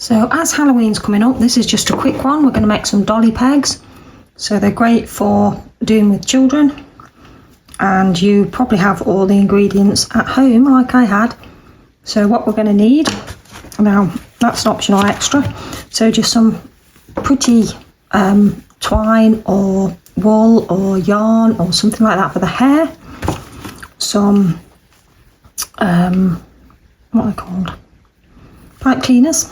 So as Halloween's coming up, this is just a quick one. We're going to make some dolly pegs. So they're great for doing with children. And you probably have all the ingredients at home like I had. So what we're going to need, now that's an optional extra. So just some pretty twine or wool or yarn or something like that for the hair. Some, what are they called? Pipe cleaners.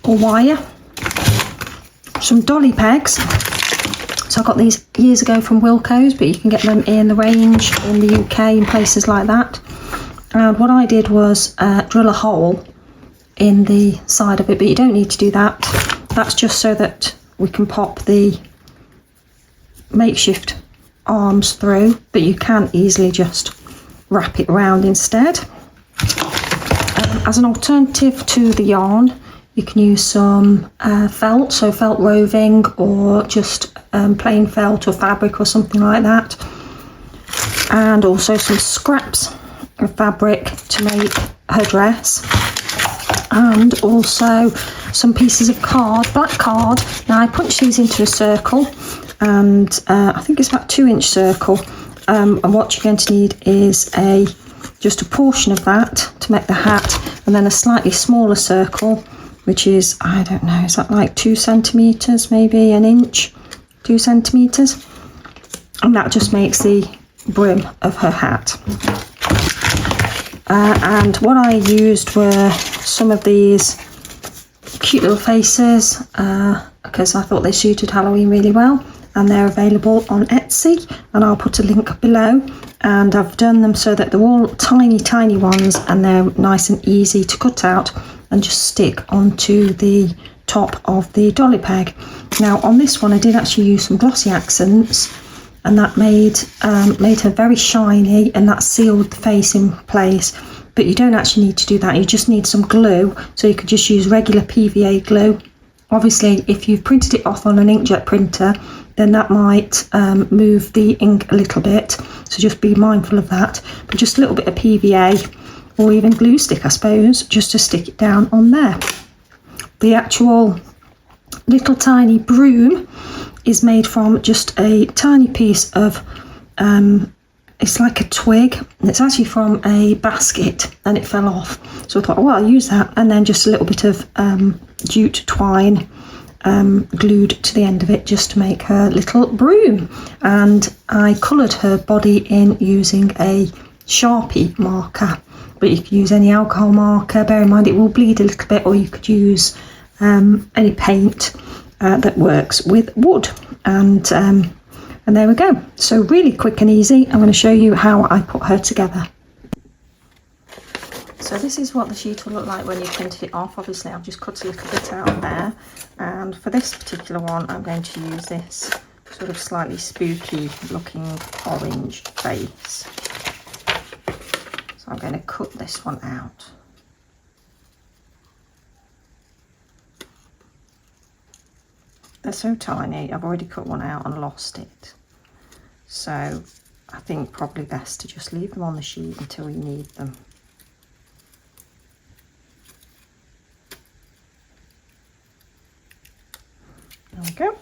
Or wire, some dolly pegs. So I got these years ago from Wilko's, but you can get them in the range in the UK and places like that. And what I did was drill a hole in the side of it, but you don't need to do that. That's just so that we can pop the makeshift arms through, but you can easily just wrap it around instead. As an alternative to the yarn, you can use some felt, so felt roving or just plain felt or fabric or something like that. And also some scraps of fabric to make her dress. And also some pieces of card, black card. Now I punched these into a circle, and I think it's about 2-inch circle. And what you're going to need is just a portion of that to make the hat, and then a slightly smaller circle, which is, I don't know, is that like 2 centimetres, maybe an inch, 2 centimetres? And that just makes the brim of her hat. And what I used were some of these cute little faces, because I thought they suited Halloween really well, and they're available on Etsy, and I'll put a link below. And I've done them so that they're all tiny ones, and they're nice and easy to cut out and just stick onto the top of the dolly peg. Now on this one I did actually use some glossy accents, and that made her very shiny, and that sealed the face in place. But you don't actually need to do that, you just need some glue, so you could just use regular PVA glue. Obviously if you've printed it off on an inkjet printer, then that might move the ink a little bit, so just be mindful of that. But just a little bit of PVA, or even glue stick I suppose, just to stick it down on there. The actual little tiny broom is made from just a tiny piece of, it's like a twig, and it's actually from a basket and it fell off. So I thought, well, I'll use that, and then just a little bit of jute twine glued to the end of it just to make her little broom. And I coloured her body in using a Sharpie marker, but you could use any alcohol marker. Bear in mind it will bleed a little bit, or you could use any paint that works with wood. And there we go. So really quick and easy. I'm going to show you how I put her together. So this is what the sheet will look like when you printed it off. Obviously I've just cut a little bit out there, and for this particular one I'm going to use this sort of slightly spooky looking orange face. So I'm going to cut this one out. They're so tiny, I've already cut one out and lost it. So I think probably best to just leave them on the sheet until you need them. There we go.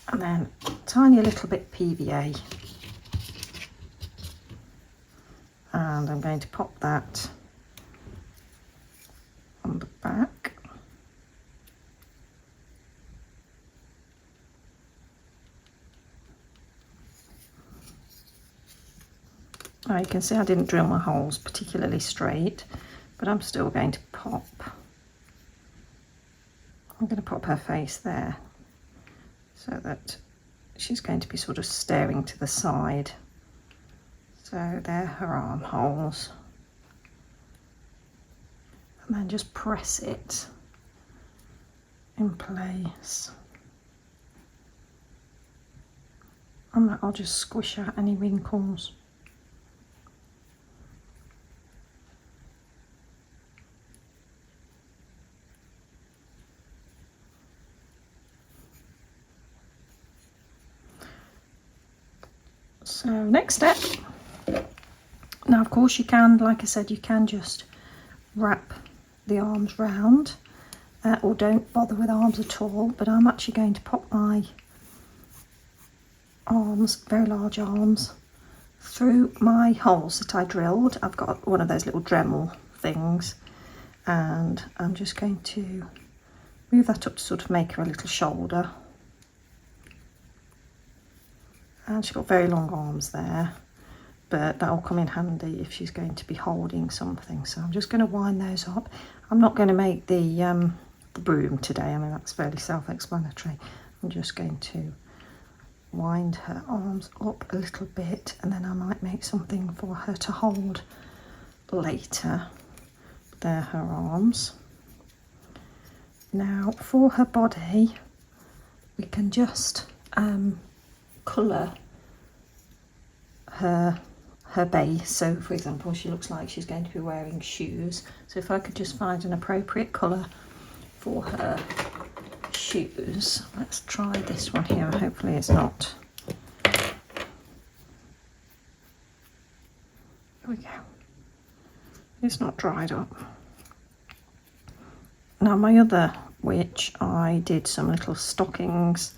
And then tiny little bit PVA. And I'm going to pop that on the back. Now you can see I didn't drill my holes particularly straight, but I'm still going to pop. I'm going to pop her face there so that she's going to be sort of staring to the side. So there her armholes. And then just press it in place. And that'll just squish out any wrinkles. So next step, Now of course you can, like I said, you can just wrap the arms round, or don't bother with arms at all, but I'm actually going to pop my arms, very large arms, through my holes that I drilled. I've got one of those little Dremel things, and I'm just going to move that up to sort of make her a little shoulder. And she's got very long arms there, but that'll come in handy if she's going to be holding something. So I'm just going to wind those up. I'm not going to make the broom today. I mean, that's fairly self-explanatory. I'm just going to wind her arms up a little bit, and then I might make something for her to hold later. There, her arms. Now for her body, we can just colour her base. So for example, she looks like she's going to be wearing shoes, so if I could just find an appropriate colour for her shoes. Let's try this one here. Hopefully it's not. There we go. It's not dried up. Now my other witch, I did some little stockings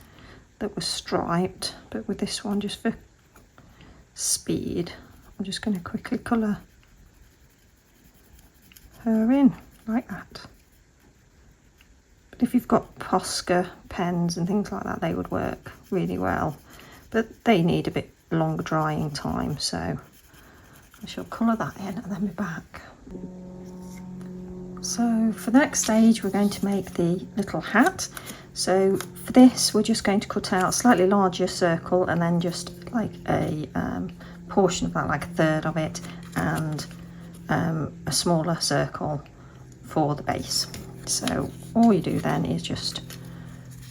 that were striped, but with this one, just for speed, I'm just going to quickly colour her in like that. But if you've got Posca pens and things like that, they would work really well, but they need a bit longer drying time, so I shall colour that in and then be back. So for the next stage, we're going to make the little hat. So for this, we're just going to cut out a slightly larger circle, and then just like a portion of that, like a third of it, and a smaller circle for the base. So all you do then is just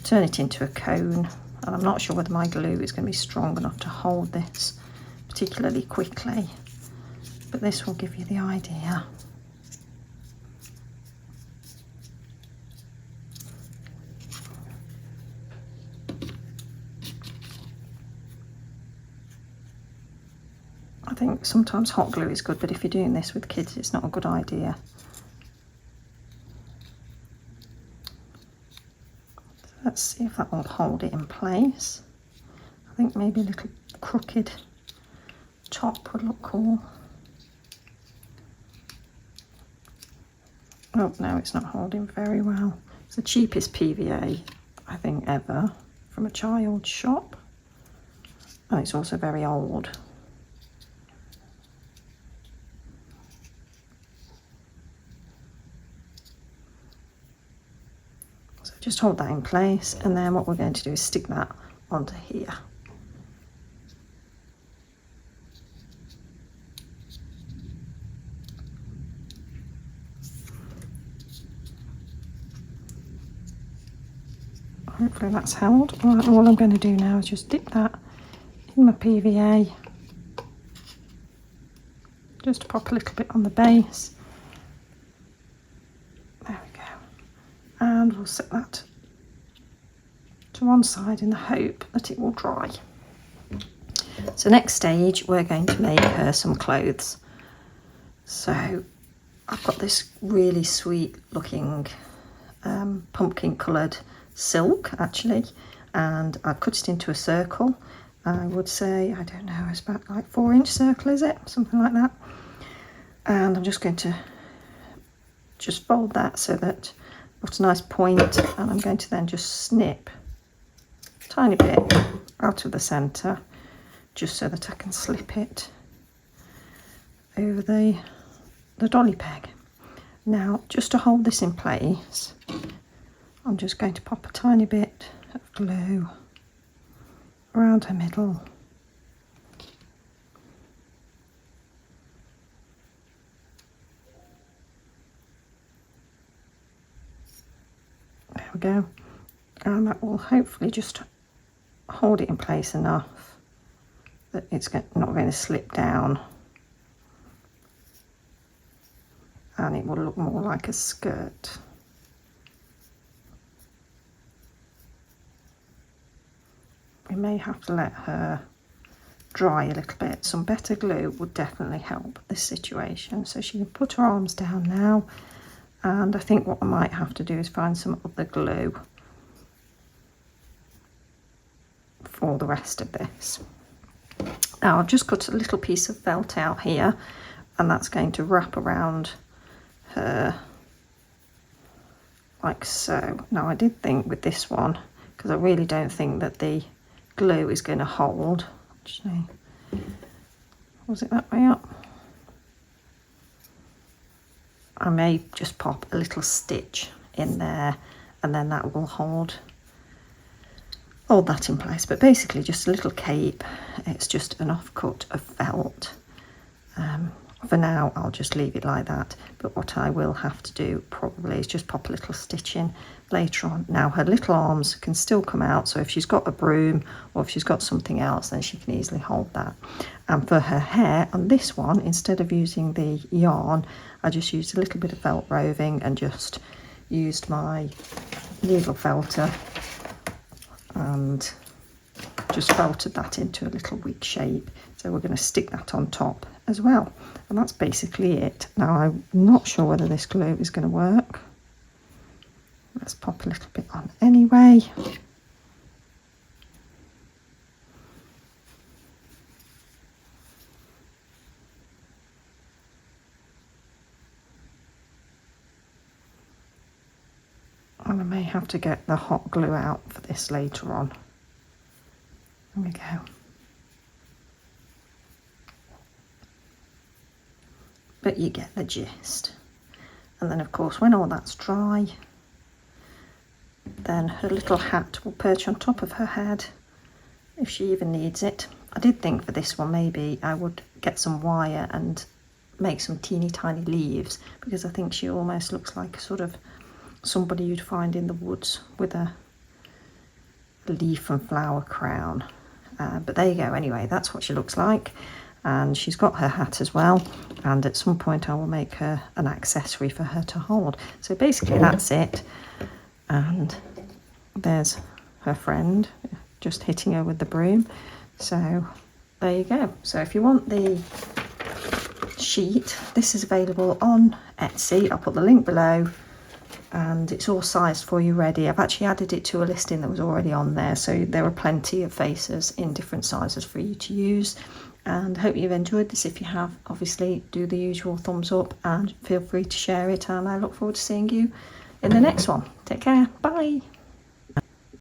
turn it into a cone, and I'm not sure whether my glue is going to be strong enough to hold this particularly quickly, but this will give you the idea. I think sometimes hot glue is good, but if you're doing this with kids, it's not a good idea. So let's see if that will hold it in place. I think maybe a little crooked top would look cool. Oh no, it's not holding very well. It's the cheapest PVA I think ever from a child's shop, and it's also very old. So just hold that in place, and then what we're going to do is stick that onto here. Hopefully that's held. Right, all I'm going to do now is just dip that in my PVA, just to pop a little bit on the base. There we go. And we'll set that to one side in the hope that it will dry. So next stage, we're going to make her some clothes. So I've got this really sweet looking pumpkin coloured silk actually, and I've cut it into a circle. I would say, I don't know, it's about like 4-inch circle, is it? Something like that. And I'm just going to just fold that so that I've got a nice point, and I'm going to then just snip a tiny bit out of the centre, just so that I can slip it over the dolly peg. Now, just to hold this in place, I'm just going to pop a tiny bit of glue around her middle. There we go. And that will hopefully just hold it in place enough that it's not going to slip down, and it will look more like a skirt. We may have to let her dry a little bit. Some better glue would definitely help this situation. So she can put her arms down now, and I think what I might have to do is find some other glue for the rest of this. Now I've just cut a little piece of felt out here, and that's going to wrap around her like so. Now I did think with this one, because I really don't think that the glue is going to hold. Actually, was it that way up? I may just pop a little stitch in there, and then that will hold that in place. But basically just a little cape. It's just an offcut of felt. For now I'll just leave it like that, but what I will have to do probably is just pop a little stitch in later on. Now her little arms can still come out, so if she's got a broom or if she's got something else, then she can easily hold that. And for her hair on this one, instead of using the yarn, I just used a little bit of felt roving and just used my needle felter and just felted that into a little wig shape. So we're going to stick that on top as well, and that's basically it. Now I'm not sure whether this glue is going to work. Let's pop a little bit on anyway. And I may have to get the hot glue out for this later on. There we go. But you get the gist. And then of course when all that's dry, then her little hat will perch on top of her head if she even needs it. I did think for this one maybe I would get some wire and make some teeny tiny leaves, because I think she almost looks like a sort of somebody you'd find in the woods with a leaf and flower crown. But there you go. Anyway, that's what she looks like. And she's got her hat as well, and at some point I will make her an accessory for her to hold. So basically that's it, and there's her friend just hitting her with the broom. So there you go. So if you want the sheet, this is available on Etsy. I'll put the link below, and it's all sized for you ready. I've actually added it to a listing that was already on there, so there are plenty of faces in different sizes for you to use. And hope you've enjoyed this. If you have, obviously do the usual thumbs up and feel free to share it, and I look forward to seeing you in the next one. Take care. Bye.